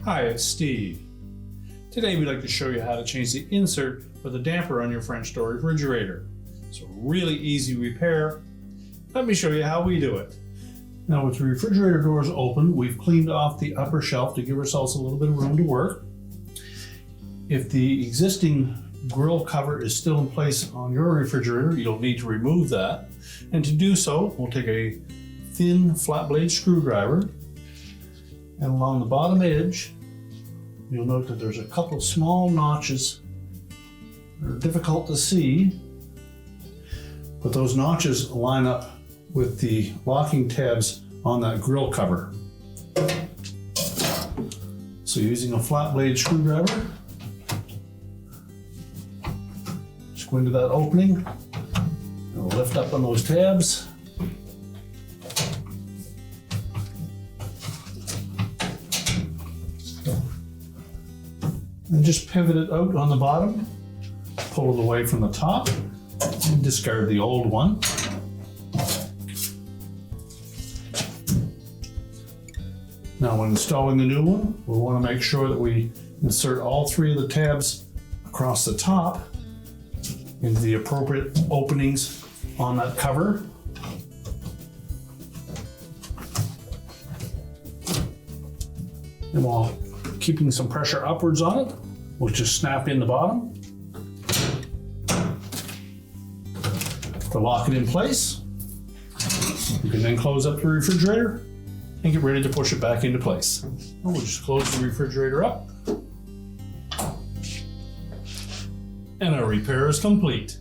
Hi, it's Steve. Today we'd like to show you how to change the insert for the damper on your French door refrigerator. It's a really easy repair. Let me show you how we do it. Now with the refrigerator doors open, we've cleaned off the upper shelf to give ourselves a little bit of room to work. If the existing grill cover is still in place on your refrigerator, you'll need to remove that. And to do so, we'll take a thin flat blade screwdriver, and along the bottom edge, you'll note that there's a couple of small notches that are difficult to see, but those notches line up with the locking tabs on that grill cover. So using a flat blade screwdriver, just go into that opening, and we'll lift up on those tabs. And just pivot it out on the bottom, pull it away from the top, and discard the old one. Now when installing the new one, we'll want to make sure that we insert all three of the tabs across the top into the appropriate openings on that cover. And while keeping some pressure upwards on it, we'll just snap in the bottom to lock it in place. You can then close up the refrigerator and get ready to push it back into place. And we'll just close the refrigerator up, and our repair is complete.